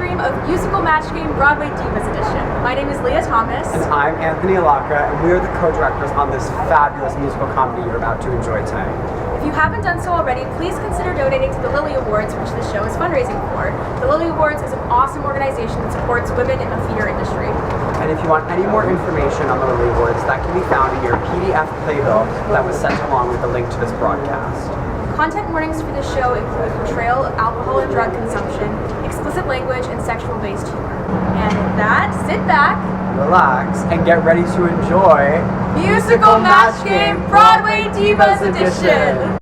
stream of Musical Match Game Broadway Divas Edition. My name is Leah Thomas. And I'm Anthony Alacra, and we are the co-directors on this fabulous musical comedy you're about to enjoy tonight. If you haven't done so already, please consider donating to the Lily Awards, which this show is fundraising for. The Lily Awards is an awesome organization that supports women in the theater industry. And if you want any more information on the Lily Awards, that can be found in your PDF playbill that was sent along with the link to this broadcast. Content warnings for this show include portrayal of alcohol and drug consumption, explicit language, and sexual-based humor. And with that, sit back, relax, and get ready to enjoy Musical Match Game Broadway Divas Edition!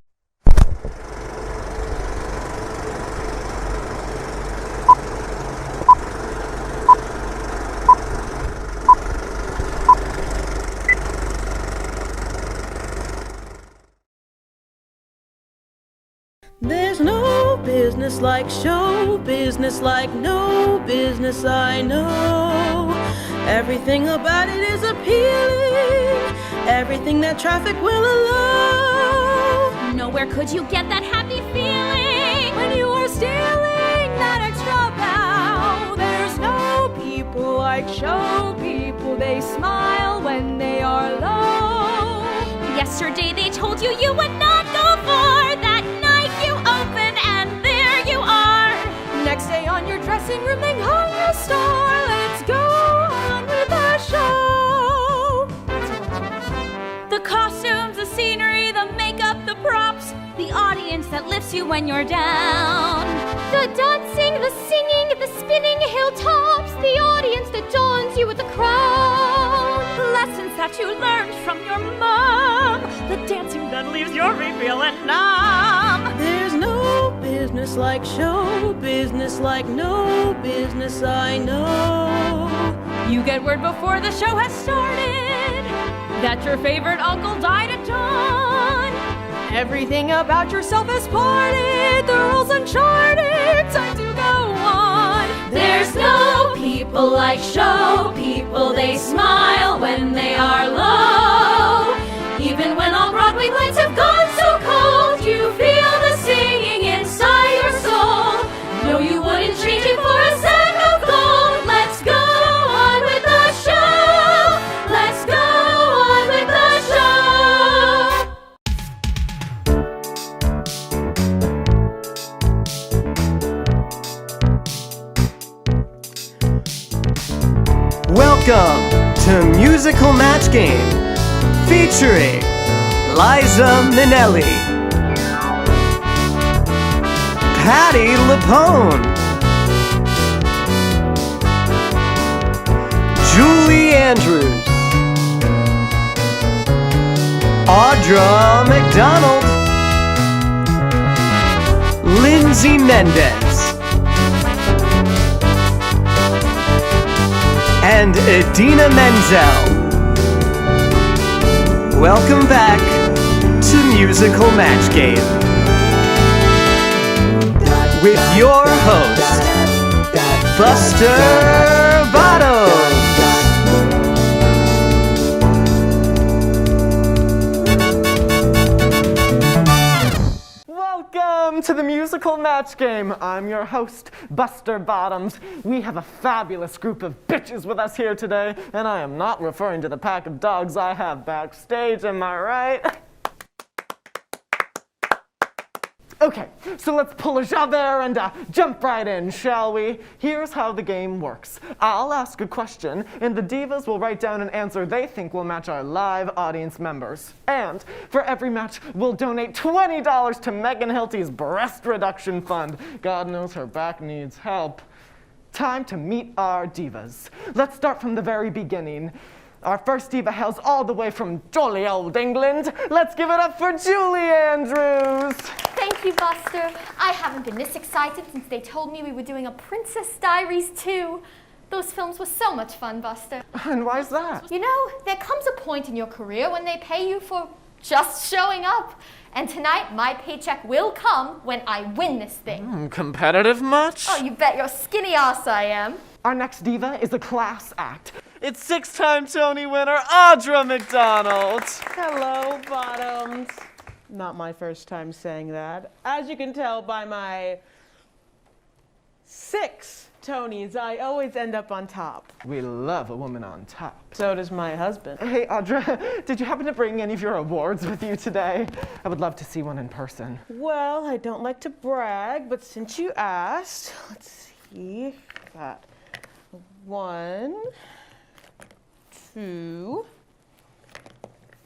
There's no business like show business, like no business I know. Everything about it is appealing, everything that traffic will allow. Nowhere could you get that happy feeling When you are stealing that extra bow. There's no people like show people, they smile when they are low. Yesterday they told you you would not go far. That night you open and there you are. Next day on your dressing room they hung a star. Let's go on with the show. The costumes, the scenery, the makeup, the props, the audience that lifts you when you're down. The dancing, the singing, the spinning hilltops, the audience that dons you with a crown. Lessons that you learned from your mom, the dancing that leaves your feeling numb. There's no business like show business, like no business I know. You get word before the show has started that your favorite uncle died at dawn. Everything about yourself is parted, the rules uncharted, time to go on. There's no people like show people, they smile when they are low. Even when all Broadway lights have gone so cold, you feel the singing inside your soul. No, you wouldn't change it for a sack of gold. Let's go on with the show. Let's go on with the show. Welcome to Musical Match Game, featuring Liza Minnelli, Patti LuPone, Julie Andrews, Audra McDonald, Lindsay Mendez, and Idina Menzel. Welcome back to Musical Match Game with your host, Buster Bottoms. Welcome to the Musical Match Game. I'm your host, Buster Bottoms. We have a fabulous group of bitches with us here today, and I am not referring to the pack of dogs I have backstage, am I right? Okay, so let's pull a Javert and jump right in, shall we? Here's how the game works. I'll ask a question, and the divas will write down an answer they think will match our live audience members. And for every match, we'll donate $20 to Megan Hilty's breast reduction fund. God knows her back needs help. Time to meet our divas. Let's start from the very beginning. Our first diva hails all the way from jolly old England. Let's give it up for Julie Andrews. Thank you, Buster. I haven't been this excited since they told me we were doing a Princess Diaries 2. Those films were so much fun, Buster. And why's that? You know, there comes a point in your career when they pay you for just showing up. And tonight, my paycheck will come when I win this thing. Competitive much? Oh, you bet your skinny ass I am. Our next diva is a class act. It's six-time Tony winner Audra McDonald. Hello, Bottoms. Not my first time saying that. As you can tell by my 6 Tonys. I always end up on top. We love a woman on top. So does my husband. Hey, Audra, did you happen to bring any of your awards with you today? I would love to see one in person. Well, I don't like to brag, but since you asked, let's see. Got 1, 2,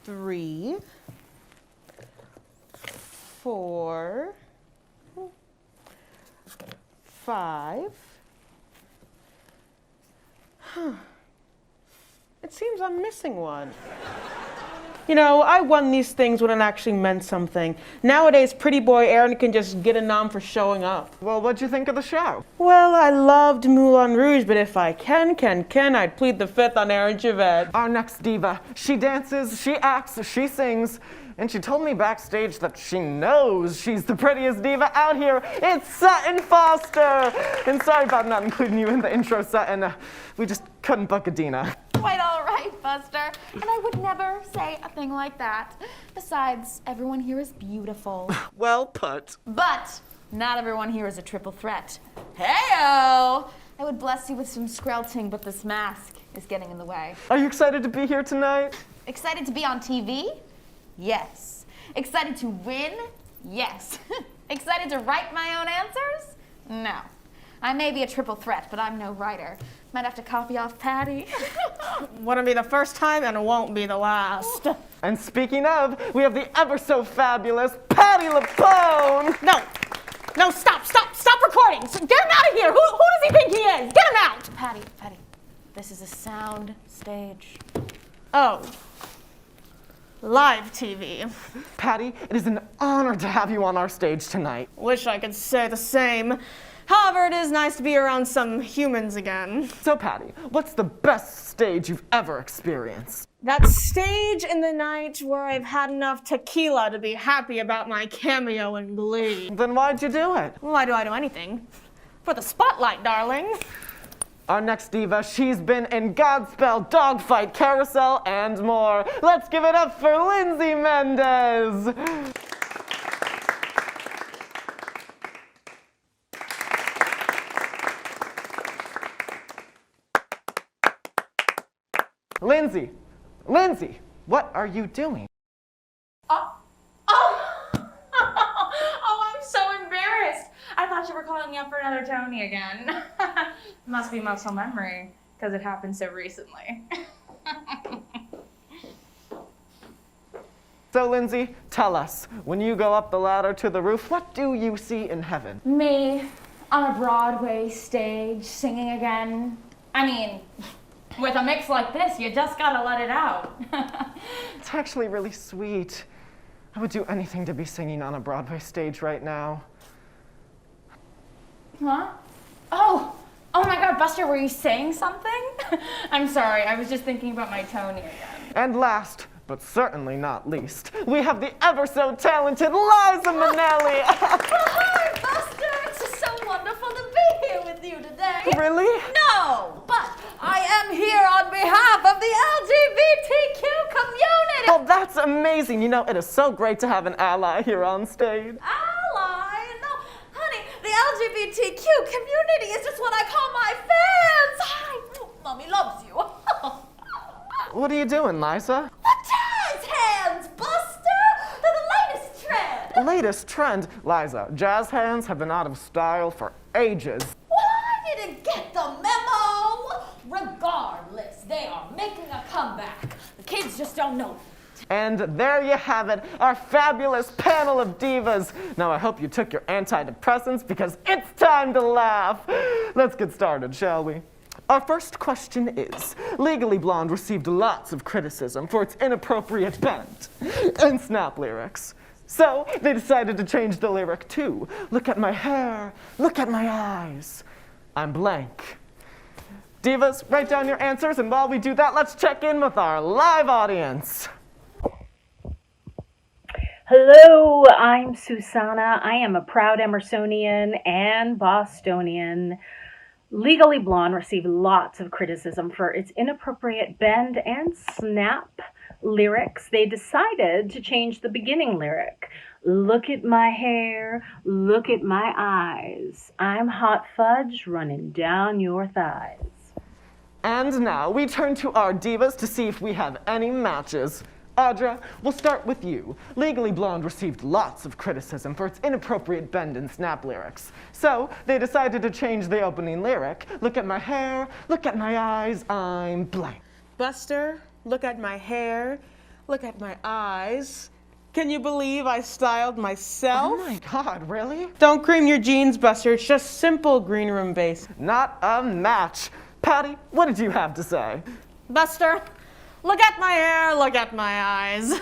3, 4, 5. It seems I'm missing one. You know, I won these things when it actually meant something. Nowadays, pretty boy Aaron can just get a nom for showing up. Well, what'd you think of the show? Well, I loved Moulin Rouge, but if I can, I'd plead the fifth on Aaron Javed. Our next diva. She dances, she acts, she sings, and she told me backstage that she knows she's the prettiest diva out here. It's Sutton Foster! And sorry about not including you in the intro, Sutton. We just couldn't book Adina. Quite all right, Buster. And I would never say a thing like that. Besides, everyone here is beautiful. Well put. But not everyone here is a triple threat. Hey-o! I would bless you with some skrelting, but this mask is getting in the way. Are you excited to be here tonight? Excited to be on TV? Yes. Excited to win? Yes. Excited to write my own answers? No. I may be a triple threat, but I'm no writer. Might have to copy off Patty. Wouldn't be the first time and it won't be the last. And speaking of, we have the ever so fabulous Patty LaPone! No, stop recording. Get him out of here. Who does he think he is? Get him out. Patty, this is a sound stage. Oh. Live TV. Patty, it is an honor to have you on our stage tonight. Wish I could say the same. However, it is nice to be around some humans again. So Patty, what's the best stage you've ever experienced? That stage in the night where I've had enough tequila to be happy about my cameo in Glee. Then why'd you do it? Why do I do anything? For the spotlight, darling. Our next diva, she's been in Godspell, Dogfight, Carousel, and more. Let's give it up for Lindsay Mendez. Lindsay, what are you doing? Oh, I'm so embarrassed. I thought you were calling me up for another Tony again. Must be muscle memory, because it happened so recently. So Lindsay, tell us, when you go up the ladder to the roof, what do you see in heaven? Me on a Broadway stage singing again. I mean, with a mix like this, you just gotta let it out. It's actually really sweet. I would do anything to be singing on a Broadway stage right now. Huh? Oh my God, Buster, were you saying something? I'm sorry, I was just thinking about my Tony again. And last, but certainly not least, we have the ever so talented Liza Minnelli. Hi, Buster! It's just so wonderful to be here with you today. Really? No, but I am here on behalf of the LGBTQ community. Well, that's amazing. You know, it is so great to have an ally here on stage. Ally? No, honey, the LGBTQ community is just what I call my fans. Hi, Mommy loves you. What are you doing, Liza? The jazz hands, Buster! They're the latest trend. Latest trend. Liza, jazz hands have been out of style for ages. Well, I didn't get the memo. Regardless, they are making a comeback. The kids just don't know. And there you have it, our fabulous panel of divas. Now I hope you took your antidepressants because it's time to laugh. Let's get started, shall we? Our first question is, Legally Blonde received lots of criticism for its inappropriate bend and snap lyrics. So they decided to change the lyric to, look at my hair, look at my eyes. I'm blank. Divas, write down your answers, and while we do that, let's check in with our live audience. Hello, I'm Susanna. I am a proud Emersonian and Bostonian. Legally Blonde received lots of criticism for its inappropriate bend and snap lyrics. They decided to change the beginning lyric. Look at my hair, look at my eyes. I'm hot fudge running down your thighs. And now we turn to our divas to see if we have any matches. Audra, we'll start with you. Legally Blonde received lots of criticism for its inappropriate bend and snap lyrics. So they decided to change the opening lyric. Look at my hair, look at my eyes, I'm blank. Buster, look at my hair, look at my eyes. Can you believe I styled myself? Oh my God, really? Don't cream your jeans, Buster. It's just simple green room base. Not a match. Patty, what did you have to say? Buster, look at my hair, look at my eyes.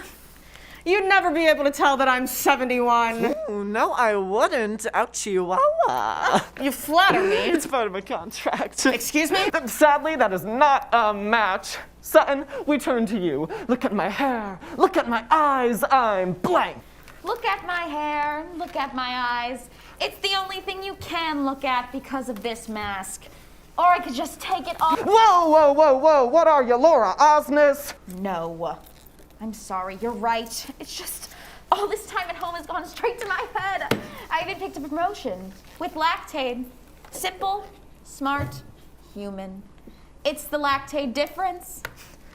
You'd never be able to tell that I'm 71. Ooh, no, I wouldn't. Out chihuahua. You flatter me. It's part of my contract. Excuse me? Sadly, that is not a match. Sutton, we turn to you. Look at my hair. Look at my eyes. I'm blank. Look at my hair, look at my eyes. It's the only thing you can look at because of this mask. Or I could just take it off. Whoa, whoa, whoa, whoa. What are you, Laura Osnes? No. I'm sorry, you're right. It's just all this time at home has gone straight to my head. I even picked a promotion with Lactaid. Simple, smart, human. It's the Lactaid difference.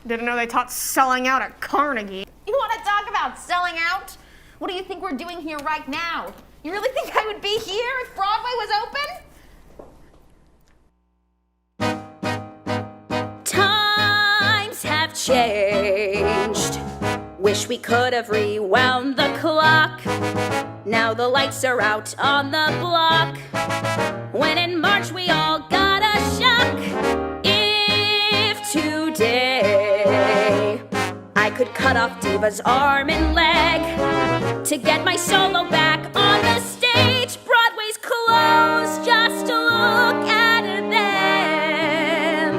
Didn't know they taught selling out at Carnegie. You want to talk about selling out? What do you think we're doing here right now? You really think I would be here if Broadway was open? Times have changed. Wish we could have rewound the clock. Now the lights are out on the block. When in March we all got a shock. If today I could cut off Diva's arm and leg to get my solo back on the stage, Broadway's closed, just to look at them.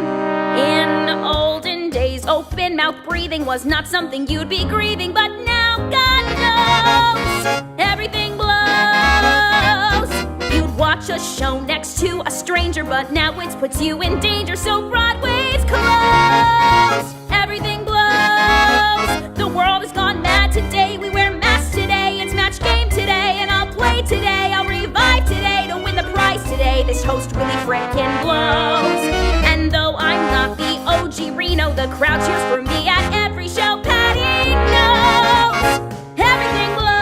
In olden days, open mouth breathing was not something you'd be grieving, but now God knows everything blows. You'd watch a show next to a stranger, but now it puts you in danger, so Broadway's closed. Everything blows. The world has gone mad today. We wear masks today. It's match game today, and I'll play today. I'll revive today to win the prize today. This host really frickin' blows. And though I'm not the OG Reno, the crowd cheers for me at every show. Patty knows everything blows.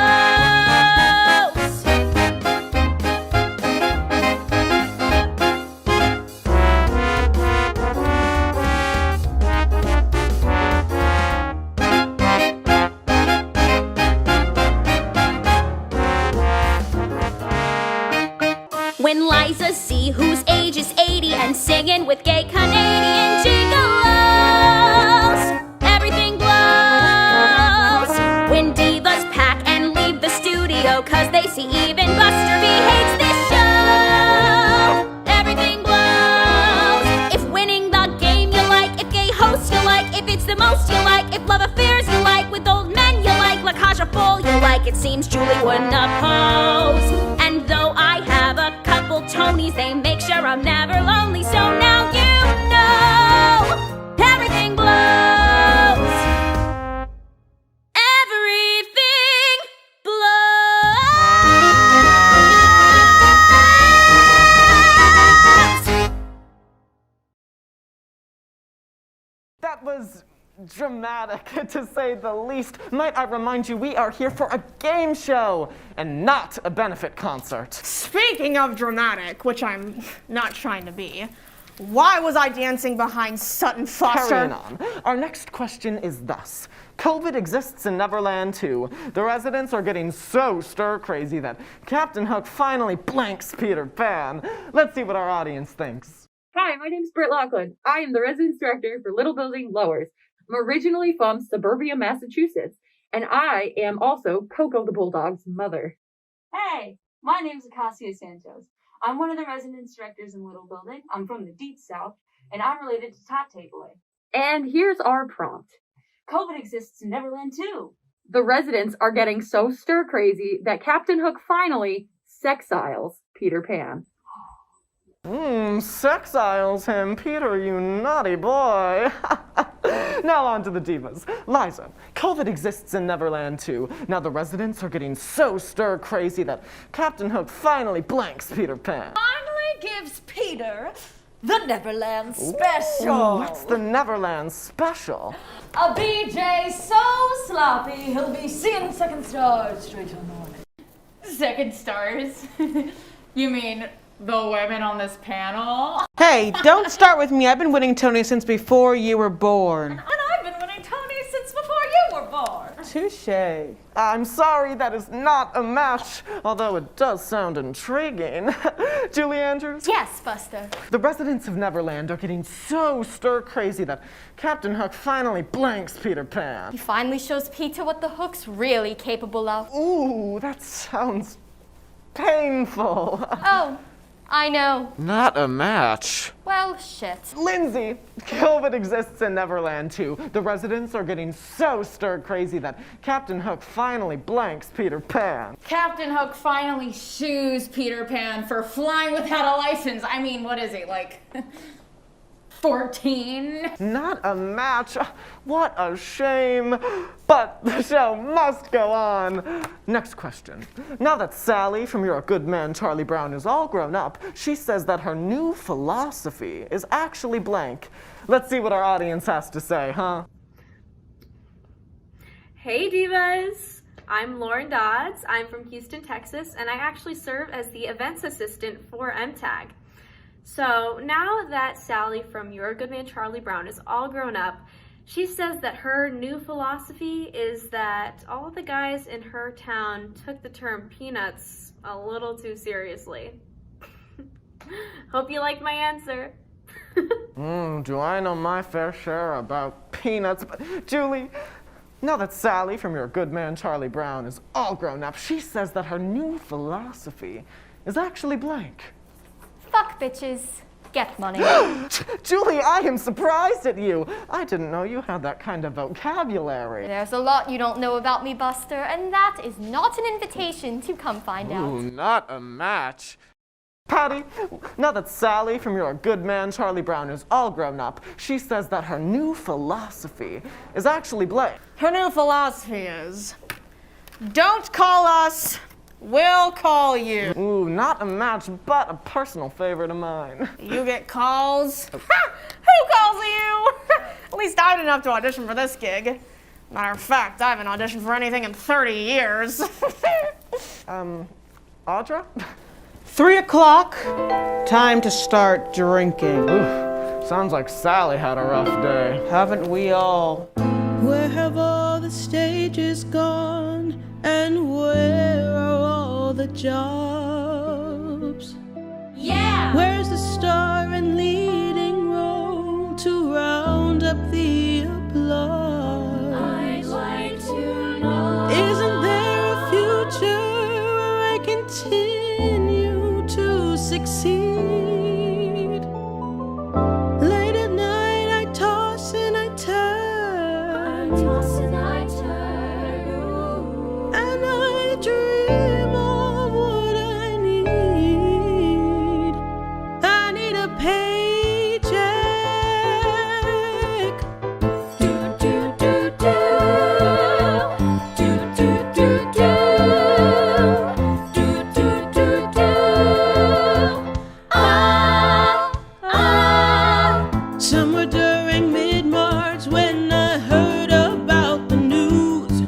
When Liza C, whose age is 80 and singing with gay Canadian gigolos, everything blows. When divas pack and leave the studio cause they see even Buster B hates this show, everything blows. If winning the game you like, if gay hosts you like, if it's the most you like, if love affairs you like, with old men you like, La Caja Full you like, it seems Julie wouldn't oppose. And though I have a couple Tonys, they make sure I'm never lonely, so now you know everything blows. Everything blows. That was dramatic, to say the least. Might I remind you, we are here for a game show and not a benefit concert. Speaking of dramatic, which I'm not trying to be, why was I dancing behind Sutton Foster? Carrying on. Our next question is thus. COVID exists in Neverland too. The residents are getting so stir-crazy that Captain Hook finally blanks Peter Pan. Let's see what our audience thinks. Hi, my name's Britt Lockwood. I am the residence director for Little Building Lowers. I'm originally from suburbia, Massachusetts, and I am also Coco the Bulldog's mother. Hey, my name's Acacia Santos. I'm one of the residence directors in Little Building. I'm from the Deep South, and I'm related to Top Takeaway. And here's our prompt. COVID exists in Neverland too. The residents are getting so stir-crazy that Captain Hook finally sexiles Peter Pan. Sexiles him, Peter, you naughty boy. Now on to the divas. Liza, COVID exists in Neverland too. Now the residents are getting so stir-crazy that Captain Hook finally blanks Peter Pan. Finally gives Peter the Neverland Special. Ooh, what's the Neverland Special? A BJ so sloppy, he'll be seeing second stars straight to the morning. Second stars? You mean the women on this panel? Hey, don't start with me. I've been winning Tony since before you were born. And I've been winning Tony since before you were born. Touche. I'm sorry, that is not a match, although it does sound intriguing. Julie Andrews? Yes, Buster. The residents of Neverland are getting so stir-crazy that Captain Hook finally blanks Peter Pan. He finally shows Peter what the Hook's really capable of. Ooh, that sounds painful. Oh, I know. Not a match. Well, shit. Lindsay, COVID exists in Neverland too. The residents are getting so stir-crazy that Captain Hook finally blanks Peter Pan. Captain Hook finally sues Peter Pan for flying without a license. I mean, what is he, like 14? Not a match. What a shame. But the show must go on. Next question. Now that Sally from You're a Good Man, Charlie Brown is all grown up, she says that her new philosophy is actually blank. Let's see what our audience has to say, huh? Hey divas! I'm Lauren Dodds. I'm from Houston, Texas, and I actually serve as the events assistant for MTAG. So now that Sally from You're a Good Man, Charlie Brown is all grown up, she says that her new philosophy is that all of the guys in her town took the term peanuts a little too seriously. Hope you like my answer. Do I know my fair share about peanuts? But Julie, now that Sally from You're a Good Man, Charlie Brown is all grown up, she says that her new philosophy is actually blank. Fuck bitches. Get money. Julie, I am surprised at you. I didn't know you had that kind of vocabulary. There's a lot you don't know about me, Buster, and that is not an invitation to come find out. Ooh, not a match. Patty, now that Sally from You're a Good Man, Charlie Brown is all grown up, she says that her new philosophy is actually blank. Her new philosophy is, don't call us, we'll call you. Ooh, not a match, but a personal favorite of mine. You get calls? Ha! Who calls you? At least I didn't have to audition for this gig. Matter of fact, I haven't auditioned for anything in 30 years. Audra? 3 o'clock, time to start drinking. Oof, sounds like Sally had a rough day. Haven't we all? Where have all the stages gone? And where are all the jobs? Yeah! Where's the star and leading role to round up the applause? I'd like to know. Isn't there a future where I continue to succeed? Late at night I toss and I turn. I toss and I turn. And I dream of what I need. I need a paycheck. Do do do do. Do do do do. Do do do do. Somewhere during mid-March when I heard about the news,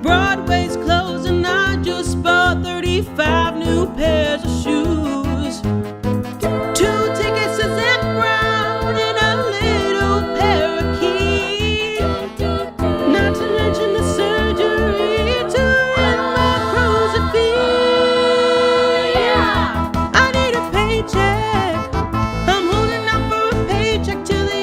Broadway's closed and I just bought 35 new pairs of shoes. 2 tickets to Zac Brown and a little pair of keys. Not to mention the surgery to run my cruising fee. I need a paycheck. I'm holding out for a paycheck till the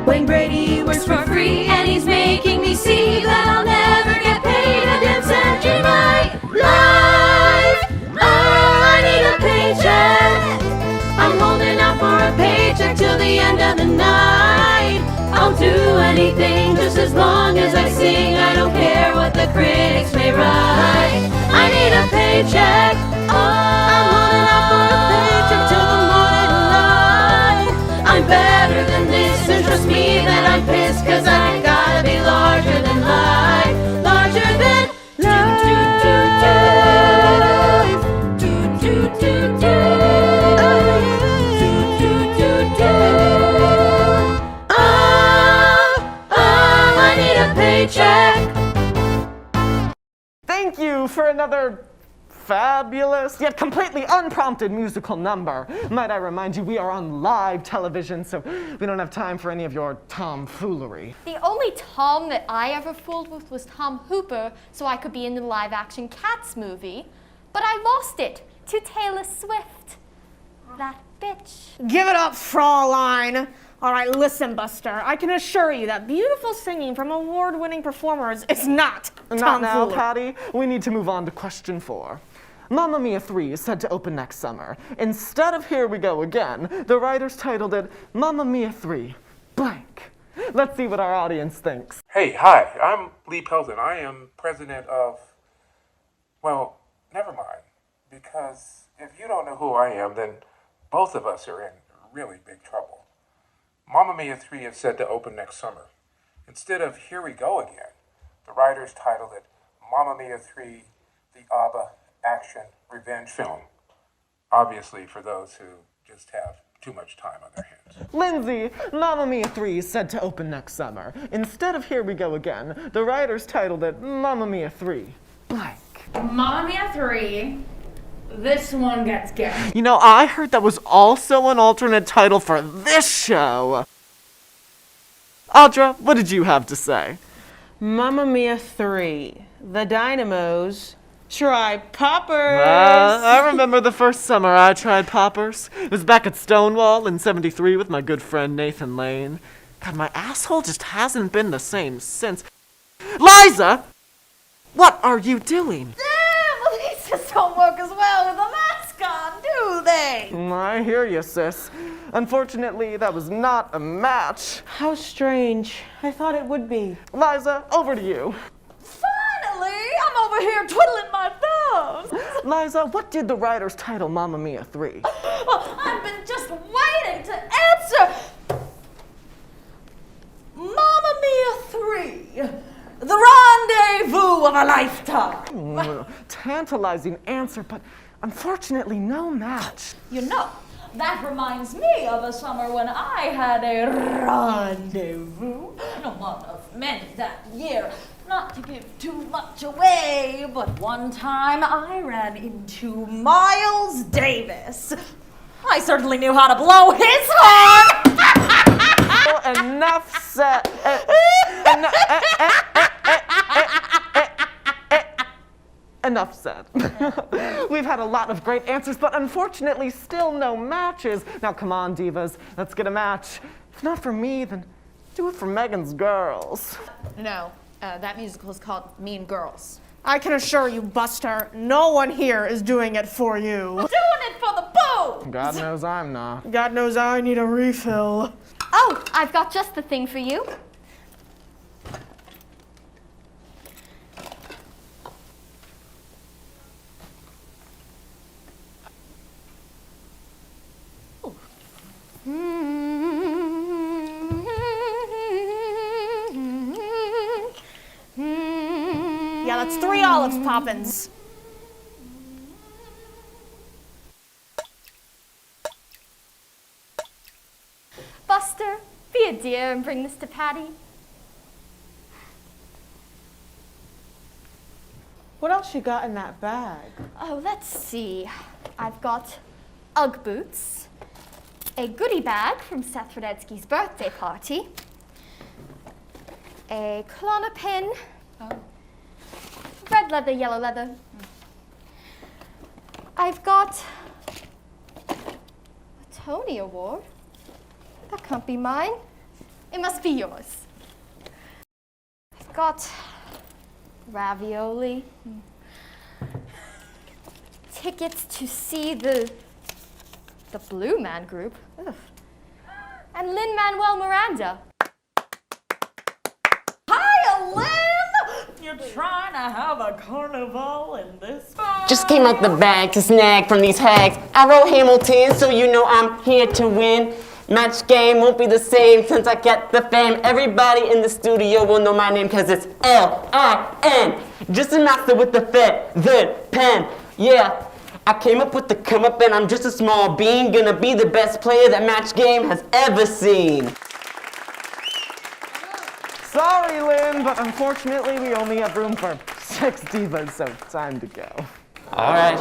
Wayne Brady works for free, and he's making me see that I'll never get paid a damn cent in my life. I need a paycheck. I'm holding out for a paycheck till the end of the night. I'll do anything just as long as I sing. I don't care what the critics may write. I need a paycheck. Oh, I'm holding out for a paycheck till the morning light. I'm better than this, and trust me that I'm pissed, 'cause I gotta be larger than life. Larger than life. I need a paycheck. Thank you for another fabulous yet completely unprompted musical number. Might I remind you, we are on live television, so we don't have time for any of your tomfoolery. The only Tom that I ever fooled with was Tom Hooper, so I could be in the live-action Cats movie. But I lost it to Taylor Swift. That bitch. Give it up, Fraulein. All right, listen, Buster. I can assure you that beautiful singing from award-winning performers is not Not now, tomfoolery. Patty. We need to move on to question 4. Mamma Mia 3 is set to open next summer. Instead of Here We Go Again, the writers titled it Mamma Mia 3 blank. Let's see what our audience thinks. Hey, hi, I'm Lee Pelton. I am president of, well, never mind. Because if you don't know who I am, then both of us are in really big trouble. Mamma Mia 3 is set to open next summer. Instead of Here We Go Again, the writers titled it Mamma Mia 3, the ABBA action revenge film. Obviously for those who just have too much time on their hands. Lindsay, Mamma Mia 3 is set to open next summer. Instead of Here We Go Again, the writers titled it Mamma Mia 3 blank. Mamma Mia 3. This one gets gay. You know, I heard that was also an alternate title for this show. Audra, what did you have to say? Mamma Mia 3. The Dynamos try poppers. I remember the first summer I tried poppers. It was back at Stonewall in '73 with my good friend Nathan Lane. God, my asshole just hasn't been the same since. Liza! What are you doing? Damn, these just don't work as well with a mask on, do they? I hear you, sis. Unfortunately, that was not a match. How strange. I thought it would be. Liza, over to you. Finally, I'm over here twiddling my thumbs. Liza, what did the writers title Mamma Mia 3? Well, I've been just waiting to answer. Mamma Mia 3. The rendezvous of a lifetime. Tantalizing answer, but unfortunately no match. You know, that reminds me of a summer when I had a rendezvous. No, one of many that year. Not to give too much away, but one time I ran into Miles Davis. I certainly knew how to blow his horn. Enough said. Enough said. We've had a lot of great answers, but unfortunately still no matches. Now come on, divas, let's get a match. If not for me, then do it for Megan's girls. No, that musical is called Mean Girls. I can assure you, Buster, no one here is doing it for you. Doing it for the boo. God knows I'm not. God knows I need a refill. Oh, I've got just the thing for you. Yeah, that's 3 olives, Poppins. Buster, be a dear and bring this to Patty. What else you got in that bag? Oh, let's see. I've got Ugg boots, a goodie bag from Seth Rudetsky's birthday party, a Klonopin, red leather, yellow leather. I've got a Tony Award. That can't be mine. It must be yours. I've got ravioli, tickets to see the Blue Man Group, ugh, and Lin-Manuel Miranda. Hiya, Lynn! You're trying to have a carnival in this? Just came out the bag to snag from these hags. I wrote Hamilton, so you know I'm here to win. Match game won't be the same since I get the fame. Everybody in the studio will know my name cause it's L-I-N. Just a master with the feathered pen. Yeah, I came up with the come up and I'm just a small bean. Gonna be the best player that Match Game has ever seen. Sorry, Lynn, but unfortunately we only have room for 6 divas, so time to go. Alright.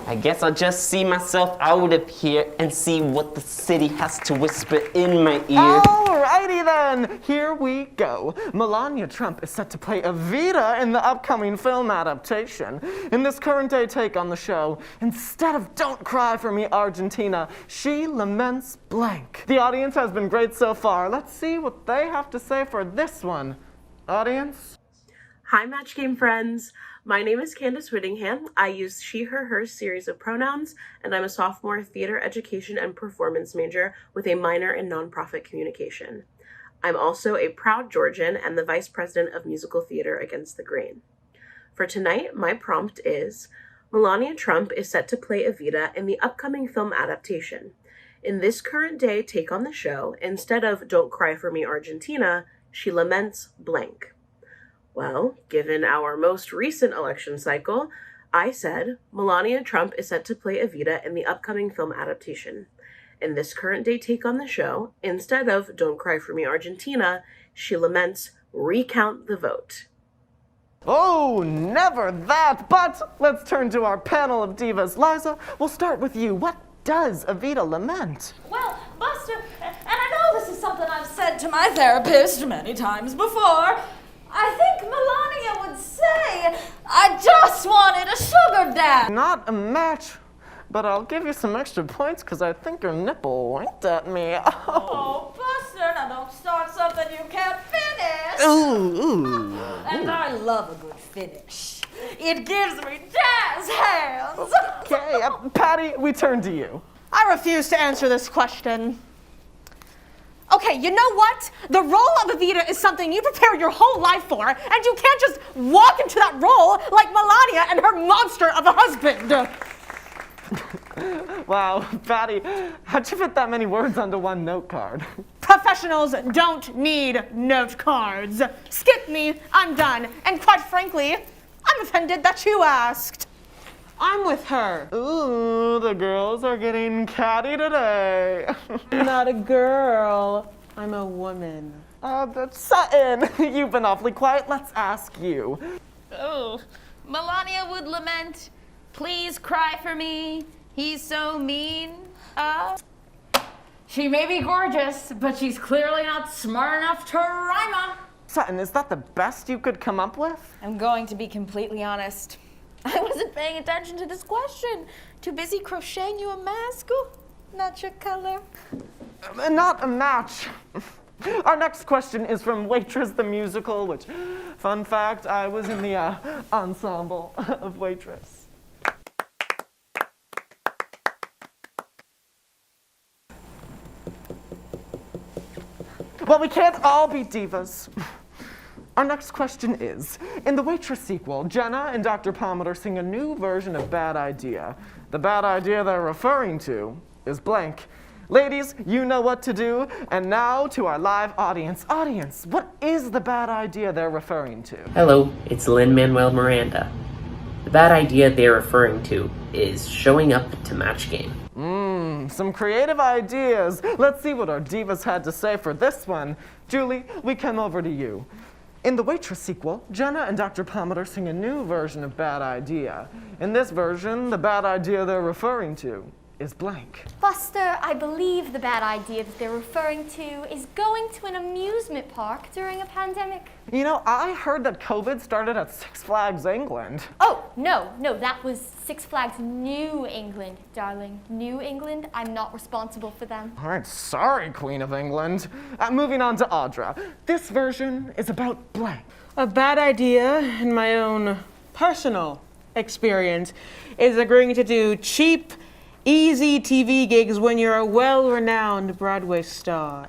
I guess I'll just see myself out of here and see what the city has to whisper in my ear. Alrighty then, here we go. Melania Trump is set to play Evita in the upcoming film adaptation. In this current day take on the show, instead of Don't Cry for Me, Argentina, she laments blank. The audience has been great so far. Let's see what they have to say for this one. Audience? Hi, Match Game friends. My name is Candace Whittingham. I use she, her, her series of pronouns, and I'm a sophomore theater education and performance major with a minor in nonprofit communication. I'm also a proud Georgian and the vice president of musical theater Against the Grain. For tonight, my prompt is, Melania Trump is set to play Evita in the upcoming film adaptation. In this current day take on the show, instead of Don't Cry for Me, Argentina, she laments blank. Well, given our most recent election cycle, I said Melania Trump is set to play Evita in the upcoming film adaptation. In this current day take on the show, instead of Don't Cry for Me, Argentina, she laments recount the vote. Oh, never that! But let's turn to our panel of divas. Liza, we'll start with you. What does Evita lament? Well, Buster, and I know this is something I've said to my therapist many times before, I think Melania would say, I just wanted a sugar dad. Not a match, but I'll give you some extra points because I think your nipple winked at me. Oh, Buster, now don't start something you can't finish. Ooh. And I love a good finish. It gives me jazz hands. Okay, Patty, we turn to you. I refuse to answer this question. Okay, you know what? The role of Evita is something you prepare your whole life for, and you can't just walk into that role like Melania and her monster of a husband. Wow, Patty, how'd you fit that many words onto one note card? Professionals don't need note cards. Skip me, I'm done. And quite frankly, I'm offended that you asked. I'm with her. Ooh, the girls are getting catty today. I'm not a girl. I'm a woman. That's Sutton. You've been awfully quiet. Let's ask you. Oh, Melania would lament, please cry for me. He's so mean. She may be gorgeous, but she's clearly not smart enough to rhyme on. Sutton, is that the best you could come up with? I'm going to be completely honest. I wasn't paying attention to this question. Too busy crocheting you a mask. Ooh, not your color. Not a match. Our next question is from Waitress the Musical, which, fun fact, I was in the ensemble of Waitress. Well, we can't all be divas. Our next question is, in the Waitress sequel, Jenna and Dr. Palmer sing a new version of Bad Idea. The bad idea they're referring to is blank. Ladies, you know what to do. And now to our live audience. Audience, what is the bad idea they're referring to? Hello, it's Lin-Manuel Miranda. The bad idea they're referring to is showing up to Match Game. Some creative ideas. Let's see what our divas had to say for this one. Julie, we come over to you. In the Waitress sequel, Jenna and Dr. Palmer sing a new version of Bad Idea. In this version, the bad idea they're referring to is blank. Buster, I believe the bad idea that they're referring to is going to an amusement park during a pandemic. You know, I heard that COVID started at Six Flags England. Oh, no, that was Six Flags New England, darling. New England, I'm not responsible for them. All right, sorry, Queen of England. Moving on to Audra. This version is about blank. A bad idea, in my own personal experience, is agreeing to do cheap, easy TV gigs when you're a well-renowned Broadway star.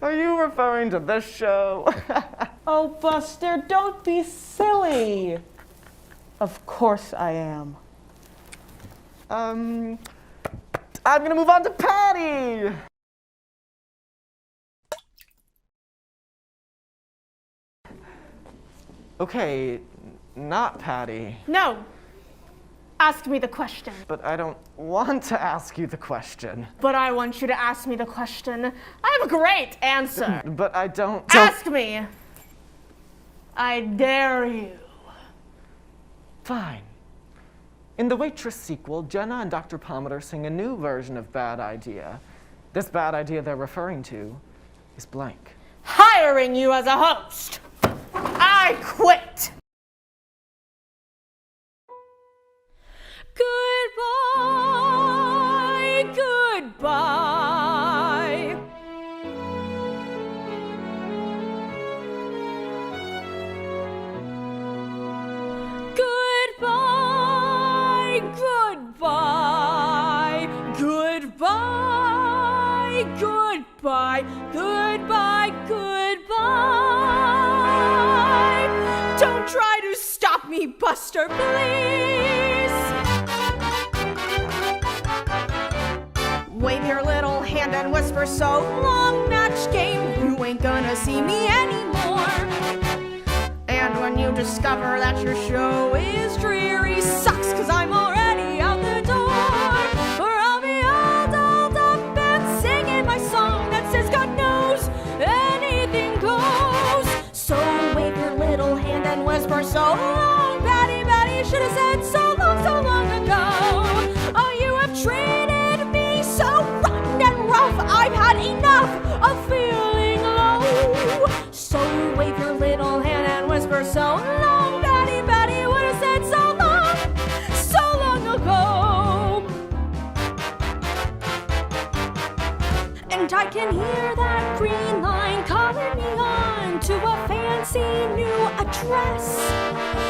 Are you referring to this show? Oh, Buster, don't be silly. Of course I am. I'm gonna move on to Patty. Okay, not Patty. No. Ask me the question. But I don't want to ask you the question. But I want you to ask me the question. I have a great answer. But I don't. Ask me. I dare you. Fine. In the Waitress sequel, Jenna and Dr. Pomander sing a new version of Bad Idea. This bad idea they're referring to is blank. Hiring you as a host. I quit. Goodbye, goodbye. Goodbye, goodbye. Goodbye, goodbye. Goodbye, goodbye. Don't try to stop me, Buster, please. Wave your little hand and whisper, so long, match game, you ain't gonna see me anymore. And when you discover that your show is dreary, sucks, cause I'm already out the door. Or I'll be all dolled up and singing my song that says God knows anything goes. So wave your little hand and whisper, so long, Patty, Patty, should have said so long ago. Oh, you have treated me so rotten and rough, I've had enough of feeling low. So wave your little hand and whisper, so long, Patty, Patty, would have said so long ago. And I can hear that green line calling me on to a fancy new address.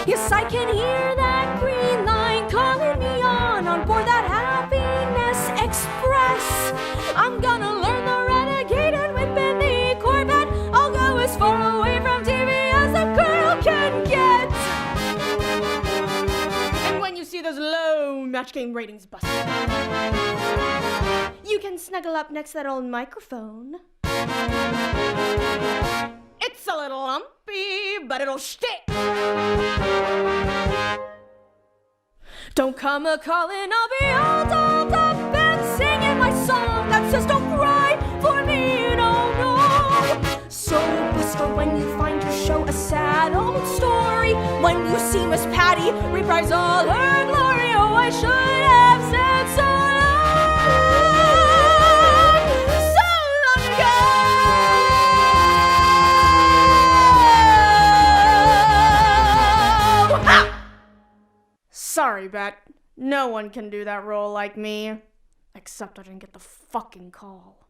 Yes, I can hear that green line calling me on board that Happiness Express. I'm gonna learn the renegade and whip in the Corvette. I'll go as far away from TV as a girl can get. And when you see those low match game ratings, Buster, you can snuggle up next to that old microphone. It's a little lumpy, but it'll stick. Don't come a-calling, I'll be all dolled up and singing my song that says don't cry for me, no. So, Buster, when you find your show a sad old story, when you see Miss Patty reprise all her glory, oh, I should have said so long ago. Ha! Sorry, Bet. No one can do that role like me. Except I didn't get the fucking call.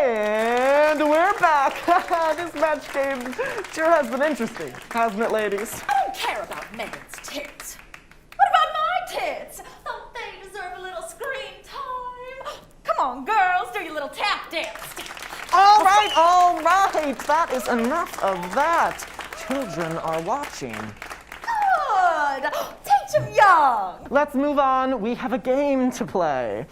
And we're back. This match game sure has been interesting, hasn't it, ladies? I don't care about Megan's tits. What about my tits? Don't they deserve a little screen time? Come on, girls, do your little tap dance. All right. That is enough of that. Children are watching. Good. Teach them young. Let's move on. We have a game to play.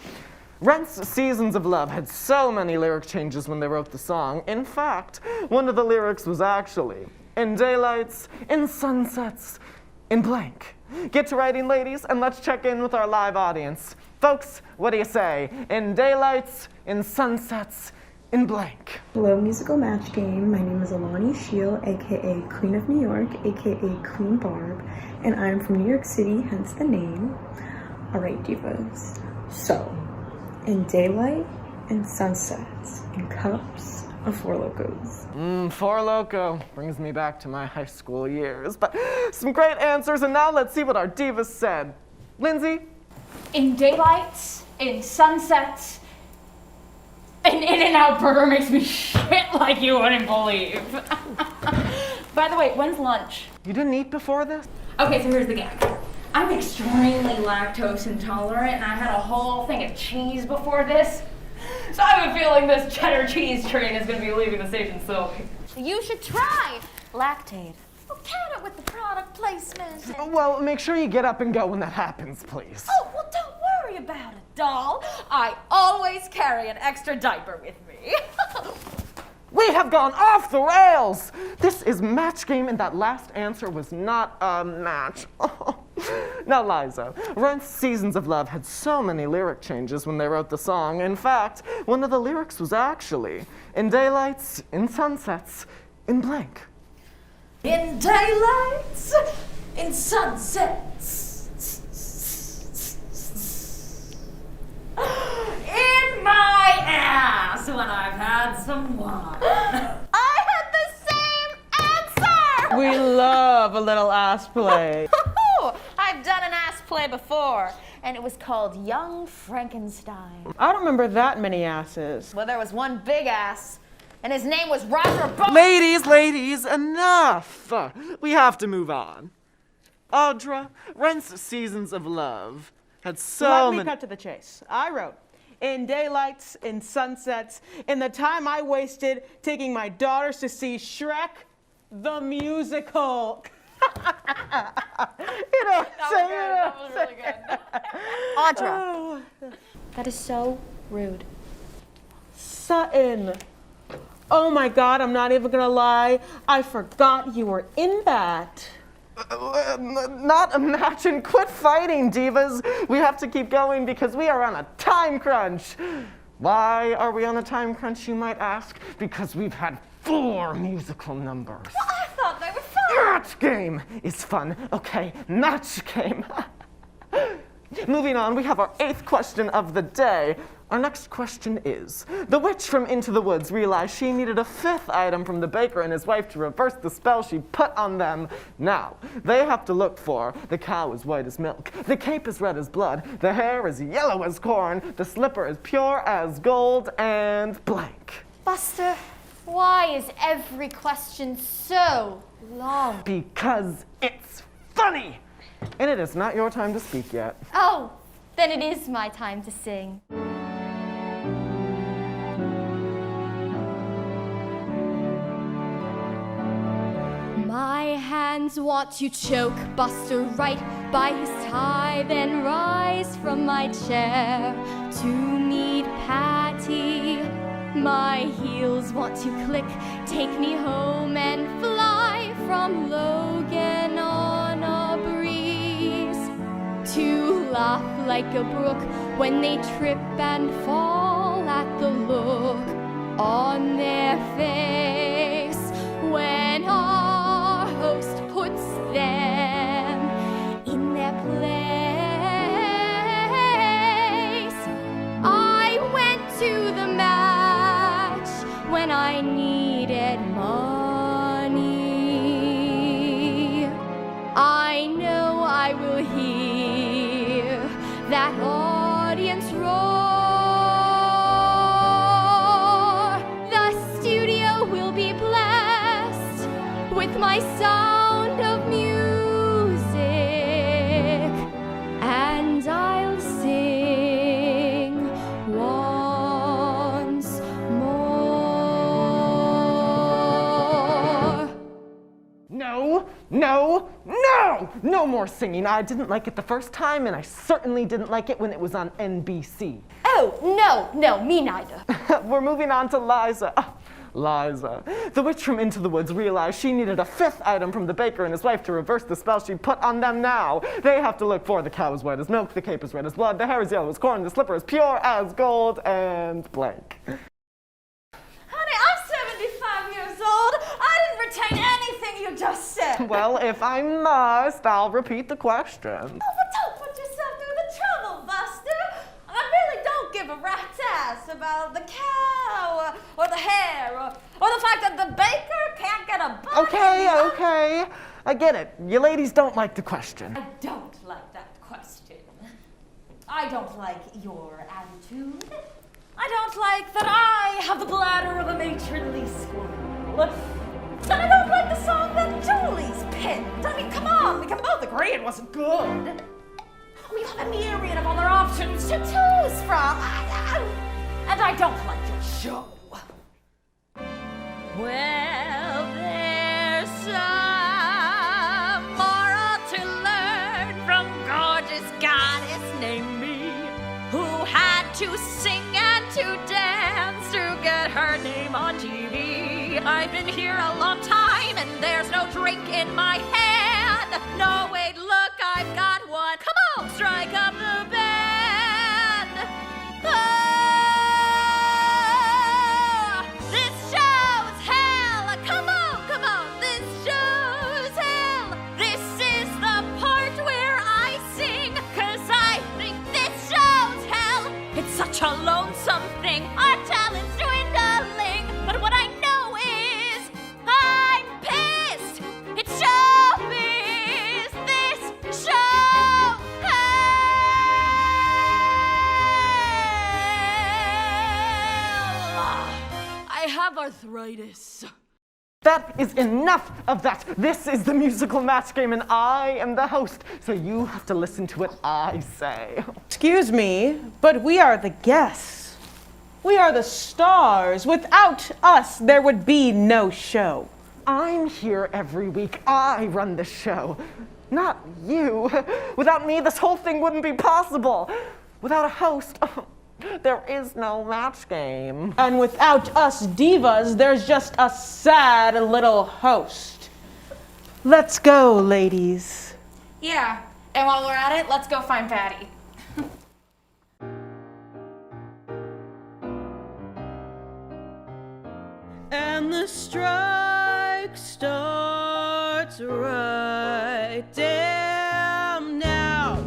Rent's Seasons of Love had so many lyric changes when they wrote the song. In fact, one of the lyrics was actually, in daylights, in sunsets, in blank. Get to writing, ladies, and let's check in with our live audience. Folks, what do you say? In daylights, in sunsets, in blank. Hello, Musical Match Game. My name is Alani Shiel, aka Queen of New York, aka Queen Barb, and I'm from New York City, hence the name. Alright, divas. So, in daylight, in sunsets, in cups of Four Locos. Four Loco brings me back to my high school years. But some great answers, and now let's see what our divas said. Lindsay? In daylights, in sunsets, an In-N-Out burger makes me shit like you wouldn't believe. By the way, when's lunch? You didn't eat before this? Okay, so here's the gag. I'm extremely lactose intolerant, and I had a whole thing of cheese before this. So I have a feeling this cheddar cheese train is going to be leaving the station soon. You should try Lactaid. Oh, count it with the product placement. Well, make sure you get up and go when that happens, please. Oh, well, don't worry about it, doll. I always carry an extra diaper with me. We have gone off the rails! This is Match Game, and that last answer was not a match. Now, Liza, Rent's Seasons of Love had so many lyric changes when they wrote the song. In fact, one of the lyrics was actually, in daylights, in sunsets, in blank. In daylights, in sunsets, in my ass when I've had some wine. I had the same answer! We love a little ass play. I've done an ass play before, and it was called Young Frankenstein. I don't remember that many asses. Well, there was one big ass, and his name was Roger Ladies, enough! We have to move on. Audra, Rent's Seasons of Love had so Let me cut to the chase. I wrote, in daylights, in sunsets, in the time I wasted taking my daughters to see Shrek the musical. That was really good. Audra, that is so rude. Sutton. Oh my God, I'm not even gonna lie. I forgot you were in that. Not a match, and quit fighting, divas. We have to keep going because we are on a time crunch. Why are we on a time crunch, you might ask? Because we've had 4 musical numbers. Well, I thought they were fun. Match Game is fun. Okay, Match Game. Moving on, we have our 8th question of the day. Our next question is, the witch from Into the Woods realized she needed a 5th item from the baker and his wife to reverse the spell she put on them. Now, they have to look for the cow is white as milk, the cape is red as blood, the hair is yellow as corn, the slipper is pure as gold, and blank. Buster, why is every question so long? Because it's funny! And it is not your time to speak yet. Oh, then it is my time to sing. My hands want to choke Buster right by his tie, then rise from my chair to meet Patty. My heels want to click, take me home and fly from Logan on a breeze, to laugh like a brook when they trip and fall at the look on their face when our host puts them in their place. I went to the match when I needed money. I know I will hear that audience roar with my sound of music, and I'll sing once more. No, no, no! No more singing. I didn't like it the first time, and I certainly didn't like it when it was on NBC. Oh, no, me neither. We're moving on to Liza. Liza. The witch from Into the Woods realized she needed a fifth item from the baker and his wife to reverse the spell she put on them now. They have to look for the cow is white as milk, the cape is red as blood, the hair is yellow as corn, the slipper is pure as gold, and blank. Honey, I'm 75 years old. I didn't retain anything you just said. Well, if I must, I'll repeat the question. Oh, but don't put yourself through the trouble, Buster. I really don't give a rat's ass about the cow or the hair or the fact that the baker can't get a bucket. Okay. I get it. You ladies don't like the question. I don't like that question. I don't like your attitude. I don't like that I have the bladder of a matronly squirrel. And I don't like the song that Julie's picked. I mean, come on, we can both agree it wasn't good. We have a myriad of other options to choose from. And I don't like your show. Well, there's some moral to learn from gorgeous goddess named me, who had to sing and to dance to get her name on TV. I've been here a long time and there's no drink in my hand. No, wait, look, I've got one. Come on, strike up the band. Oh, this show's hell. Come on, this show's hell. This is the part where I sing, 'cause I think this show's hell. It's such a lonesome thing, our talent's dwindling. But what I know is I'm pissed. It's showbiz, this show hell. I have arthritis. That is enough of that. This is the musical match game, and I am the host, so you have to listen to what I say. Excuse me, but we are the guests. We are the stars. Without us, there would be no show. I'm here every week. I run the show, not you. Without me, this whole thing wouldn't be possible. Without a host, there is no match game. And without us divas, there's just a sad little host. Let's go, ladies. Yeah, and while we're at it, let's go find Patty. And the strike starts right damn now.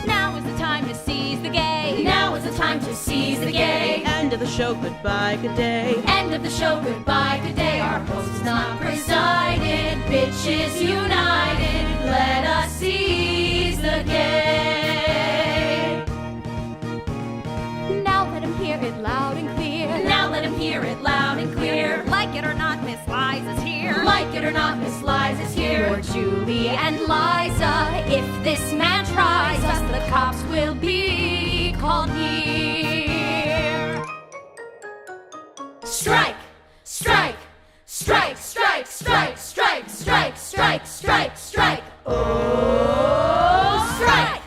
Now is the time to seize the gay. Now is the time to seize the gay. End of the show, goodbye, good day. End of the show, goodbye, good day. Our host is not presided. Bitches united. Let us seize the gay. Now let him hear it loud and clear. Now let him hear it loud and clear. Like it or not, Miss Liza's here. Like it or not, Miss Liza's here. For Julie and Liza, if this man tries us, the cops will be called here. Strike! Strike! Strike! Strike! Strike! Strike! Strike! Strike! Strike! Strike! Oh, strike!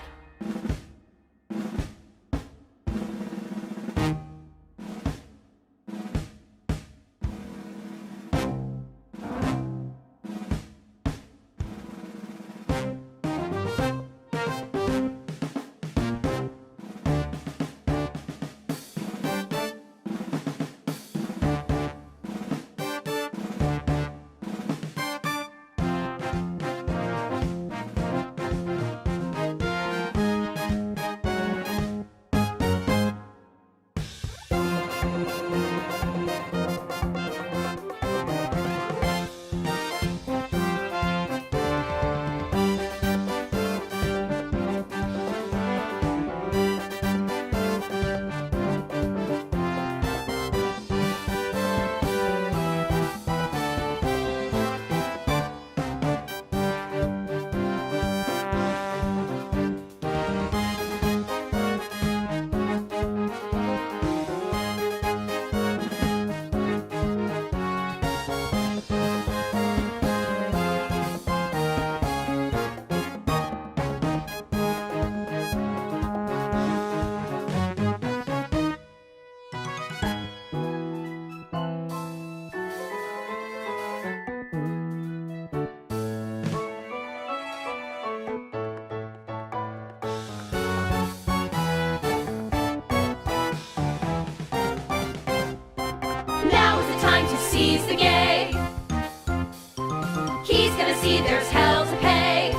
see there's hell to pay.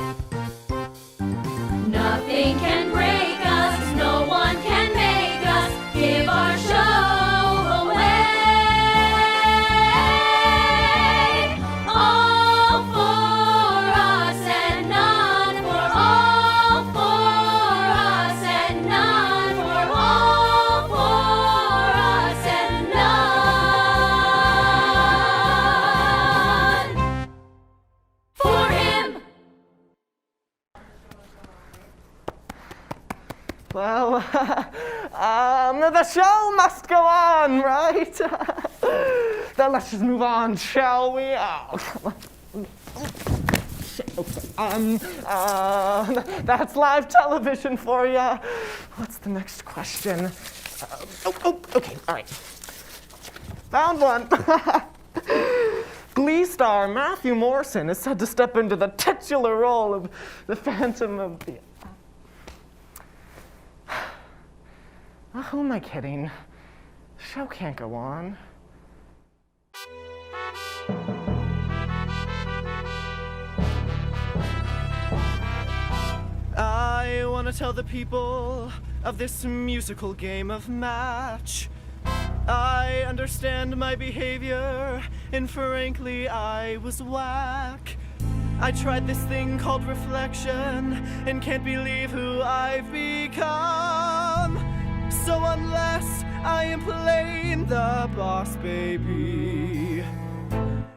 Nothing can break us, no one can make us give our show away. All for us and none for all, for us and none for all, for us and none for him. Well, the show must go on, right? Then let's just move on, shall we? That's live television for you. What's the next question? Okay, all right. Found one. Glee star Matthew Morrison is said to step into the titular role of the Phantom of the... Who am I kidding? The show can't go on. I want to tell the people of this musical game of match. I understand my behavior, and frankly, I was whack. I tried this thing called reflection, and can't believe who I've become. So unless I am playing the boss, baby,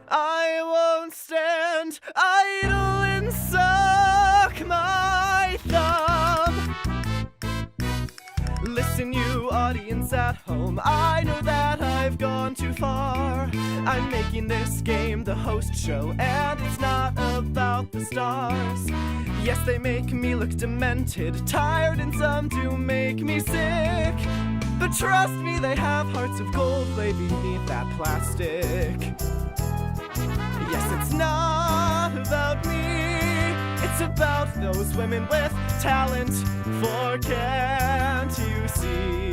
I won't stand idle and suck my thumb. Listen, you audience at home, I know that I've gone too far. I'm making this game the host show, and it's not about the stars. Yes, they make me look demented, tired, and some do make me sick. But trust me, they have hearts of gold lay beneath that plastic. Yes, it's not about me, it's about those women with talent. For can't you see,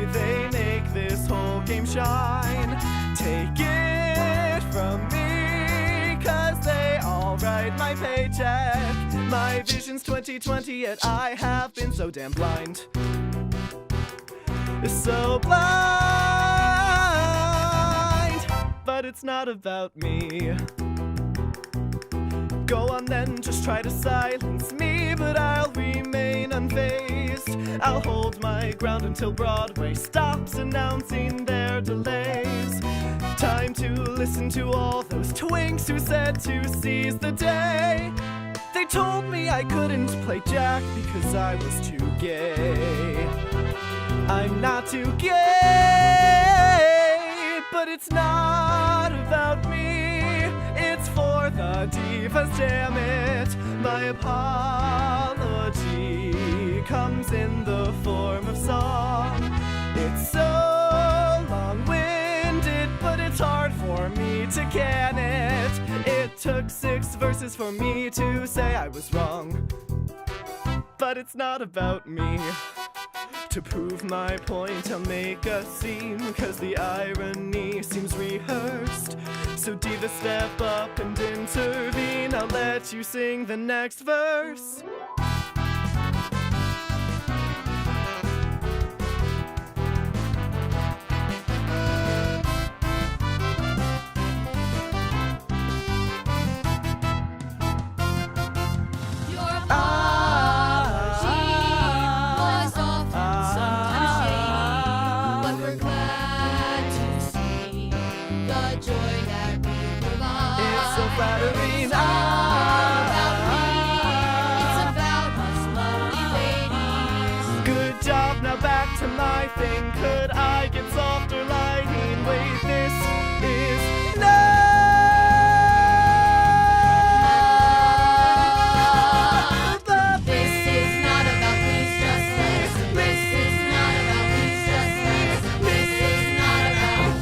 they make this whole game shine. Take it from me, 'cause they all write my paycheck. My vision's 20/20, yet I have been so damn blind. So blind, but it's not about me. Go on then, just try to silence me, but I'll remain unfazed. I'll hold my ground until Broadway stops announcing their delays. Time to listen to all those twinks who said to seize the day. They told me I couldn't play Jack because I was too gay. I'm not too gay, but it's not about me. It's for the divas, damn it. My apology comes in the form of song. It's so long-winded, but it's hard for me to can it. It took 6 verses for me to say I was wrong. But it's not about me. To prove my point, I'll make a scene, 'cause the irony seems rehearsed. So diva, step up and intervene. I'll let you sing the next verse. Flattering. It's about us lovely ladies. Good job, now back to my thing. Could I get softer lighting? Wait, this is not about this is not about please just let us. This is not about please just let us. This is not about.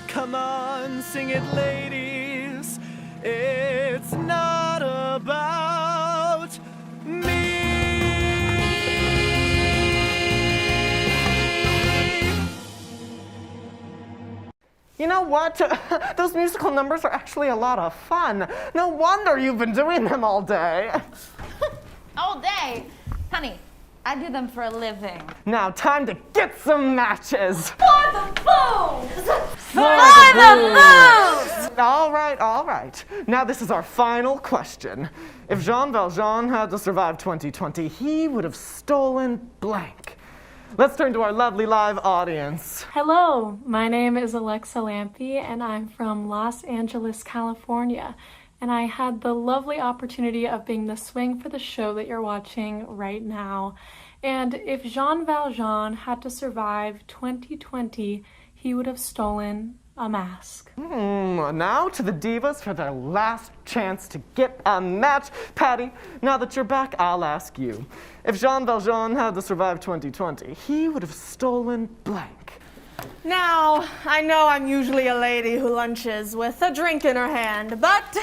Come on, sing it, ladies. It's not about me. know what? Those musical numbers are actually a lot of fun. No wonder you've been doing them all day. All day? Honey, I do them for a living. Now, time to get some matches. For the boobs! For the boobs! All right. Now, this is our final question. If Jean Valjean had to survive 2020, he would have stolen blank. Let's turn to our lovely live audience. Hello, my name is Alexa Lampe, and I'm from Los Angeles, California. And I had the lovely opportunity of being the swing for the show that you're watching right now. And if Jean Valjean had to survive 2020, he would have stolen a mask. Now to the divas for their last chance to get a match. Patty, now that you're back, I'll ask you. If Jean Valjean had to survive 2020, he would have stolen blank. Now, I know I'm usually a lady who lunches with a drink in her hand, but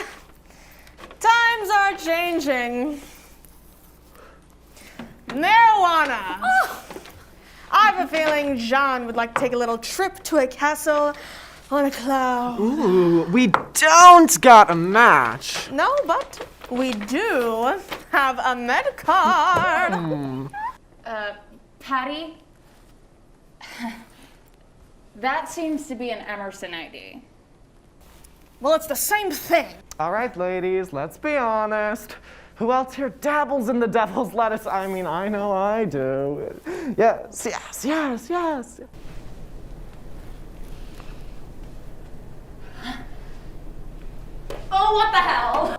times are changing. Marijuana! I have a feeling Jean would like to take a little trip to a castle on a cloud. Ooh, we don't got a match. No, but we do have a med card. Patty? That seems to be an Emerson ID. Well, it's the same thing. All right, ladies, let's be honest. Who else here dabbles in the devil's lettuce? I mean, I know I do. Yes. Oh, what the hell?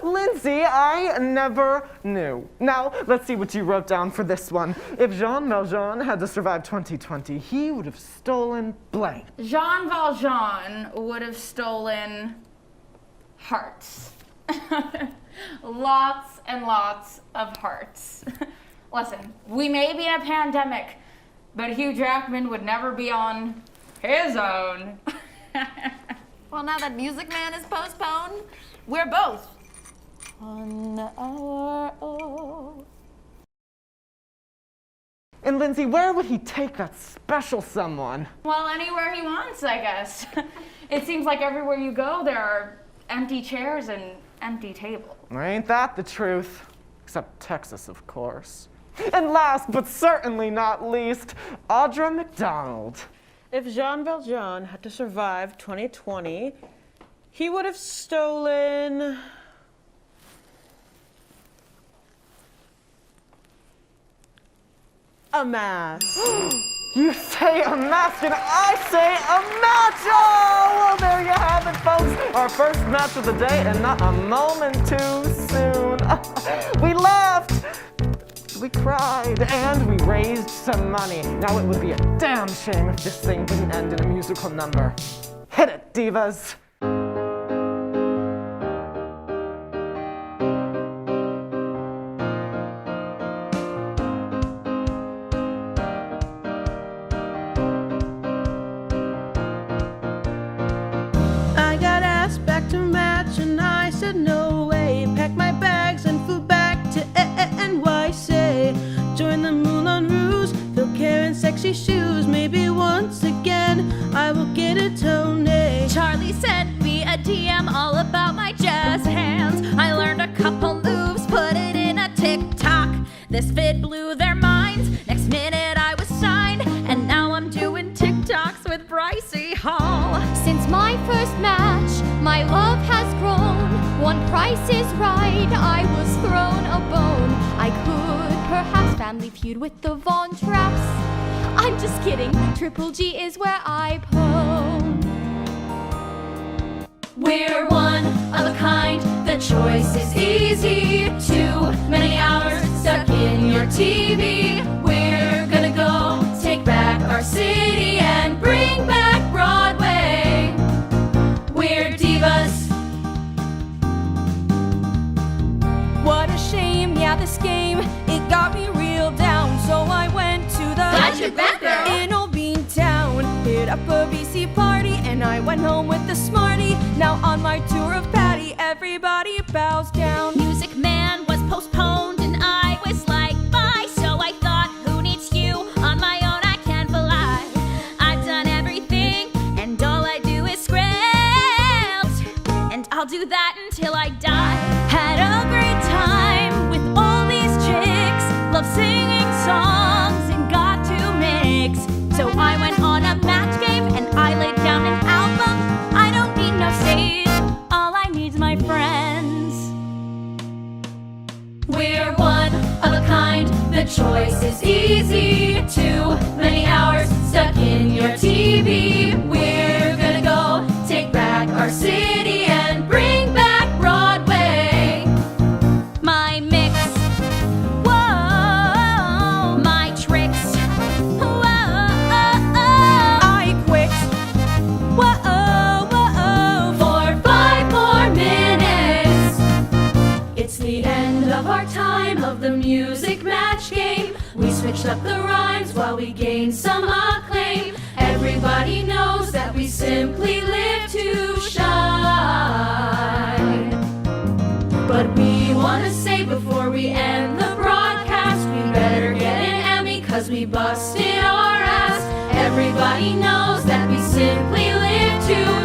Lindsay, I never knew. Now, let's see what you wrote down for this one. If Jean Valjean had to survive 2020, he would have stolen blank. Jean Valjean would have stolen hearts. Lots and lots of hearts. Listen, we may be in a pandemic, but Hugh Jackman would never be on his own. Well, now that Music Man is postponed, we're both on our own. And Lindsay, where would he take that special someone? Well, anywhere he wants, I guess. It seems like everywhere you go, there are empty chairs and empty tables. Ain't that the truth? Except Texas, of course. And last, but certainly not least, Audra McDonald. If Jean Valjean had to survive 2020, he would have stolen a mask. You say a mask and I say a match! Oh, well, there you have it, folks. Our first match of the day and not a moment too soon. We laughed, we cried, and we raised some money. Now it would be a damn shame if this thing didn't end in a musical number. Hit it, divas. I got asked back to match and I said no way. Packed my bags and flew back to NYC. Joined the Moulin Rouge, feel carrying sexy shoes. Maybe once again I will get a Tony. Charlie sent me a DM all about my jazz hands. I learned a couple moves, put it in a TikTok. This vid blew their minds. Next minute I was signed, and now I'm doing TikToks with Brycey Hall. Since my first match, my love has grown. One Price is Right, I was thrown a bone. I could perhaps family feud with the Von Trapps. I'm just kidding, Triple G is where I pone. We're one of a kind, the choice is easy. Too many hours stuck in your TV. We're gonna go take back our city and bring back Broadway. We're divas. What a shame, yeah, this game, it got me real down. So I went to the Glad you're back, girl. in Old Bean Town. Hit up a BC party and I went home with the Smarty. Now on my tour of Patty, everybody bows down. Music Man was postponed and I was like, bye. So I thought, who needs you? On my own I can fly. I've done everything and all I do do that until I die. Had a great time with all these chicks. Love singing songs and got to mix. So I went on a match game and I laid down an album. I don't need no stage, all I need's my friends. We're one of a kind, the choice is easy. Too many hours stuck in your TV. We're gonna go take back our city and bring back Broadway. My mix, whoa, my tricks, whoa, I quit, whoa, for 5 more minutes. It's the end of our time of the music match game. We switched up the rhymes while we gained some acclaim. Everybody knows that we simply live to shine. But we want to say before we end the broadcast, we better get an Emmy 'cause we busted our ass. Everybody knows that we simply live to